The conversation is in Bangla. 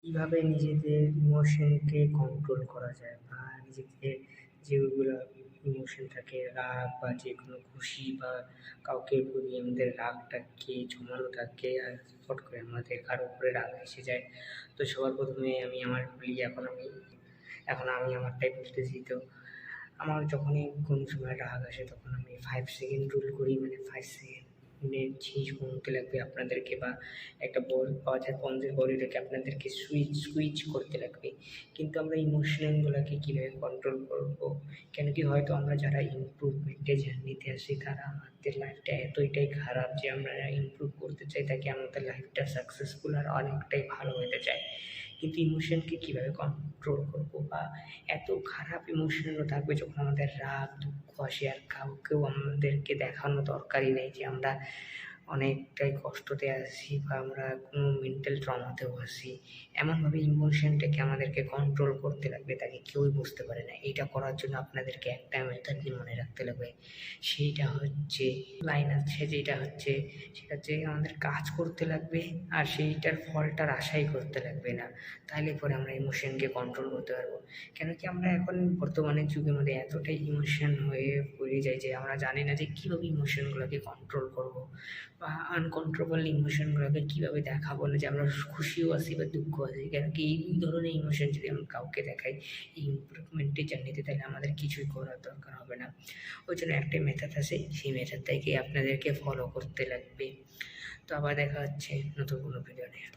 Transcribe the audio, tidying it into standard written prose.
কিভাবে নিজেদের ইমোশনকে কন্ট্রোল করা যায় বা নিজেদের যেগুলো ইমোশন থাকে রাগ বা যে কোনো খুশি বা কাউকে বলি আমাদের রাগটাকে জমানো থাকে আর ফট করে আমাদের কারো উপরে রাগ এসে যায়। তো সবার প্রথমে আমি আমার বলি, এখন আমি আমারটাই বলতেছি। তো আমার যখনই কোনো সময় রাগ আসে তখন আমি 5 সেকেন্ড রুল করি, মানে 5 সেকেন্ডের চেঞ্জ কমতে লাগবে আপনাদেরকে, বা একটা বল পাওয়া যায় পঞ্জের বল, এটাকে আপনাদেরকে সুইচ করতে লাগবে। কিন্তু আমরা ইমোশনগুলোকে কীভাবে কন্ট্রোল করবো? কেন কি হয়তো আমরা যারা ইমপ্রুভমেন্টে জার্নিতে আসি তারা আমাদের লাইফটা এতটাই খারাপ যে আমরা ইমপ্রুভ করতে চাই, তাকে আমাদের লাইফটা সাকসেসফুল আর অনেকটাই ভালো হতে চায়। কিন্তু ইমোশনকে কীভাবে কন্ট্রোল করবো? বা এত খারাপ ইমোশনও থাকবে যখন আমাদের রাগ দুঃখ আসে, আর কাউকেও আমাদেরকে দেখানো দরকারই নেই যে আমরা অনেকটাই কষ্টতে আছি বা আমরা কোনো মেন্টাল ট্রমাতেও আছি। এমনভাবে ইমোশনটাকে আমাদেরকে কন্ট্রোল করতে লাগবে তাকে কেউই বুঝতে পারে না। এইটা করার জন্য আপনাদেরকে একটা মেথড মনে রাখতে লাগবে, সেইটা হচ্ছে লাইন আছে, সেটা হচ্ছে আমাদের কাজ করতে লাগবে আর সেইটার ফলটার আশাই করতে লাগবে না। তাহলে পরে আমরা ইমোশনকে কন্ট্রোল করতে পারবো। কেন কি আমরা এখন বর্তমানের যুগের মধ্যে এতটাই ইমোশন হয়ে পড়ে যাই যে আমরা জানি না যে কীভাবে ইমোশনগুলোকে কন্ট্রোল করবো বা আনকন্ট্রোলেবল ইমোশনগুলোকে কীভাবে দেখাবো না যে আমরা খুশিও আছি বা দুঃখ আছি। কেন কি এই দুই ধরনের ইমোশন যদি আমরা কাউকে দেখাই এই ইমপ্রুভমেন্টের জার্নিতে, তাহলে আমাদের কিছুই করার দরকার হবে না। ওই জন্য একটাই মেথড আছে, সেই মেথডটাকে আপনাদেরকে ফলো করতে লাগবে। তো আবার দেখা হচ্ছে নতুন কোনো ভিডিও নিয়ে।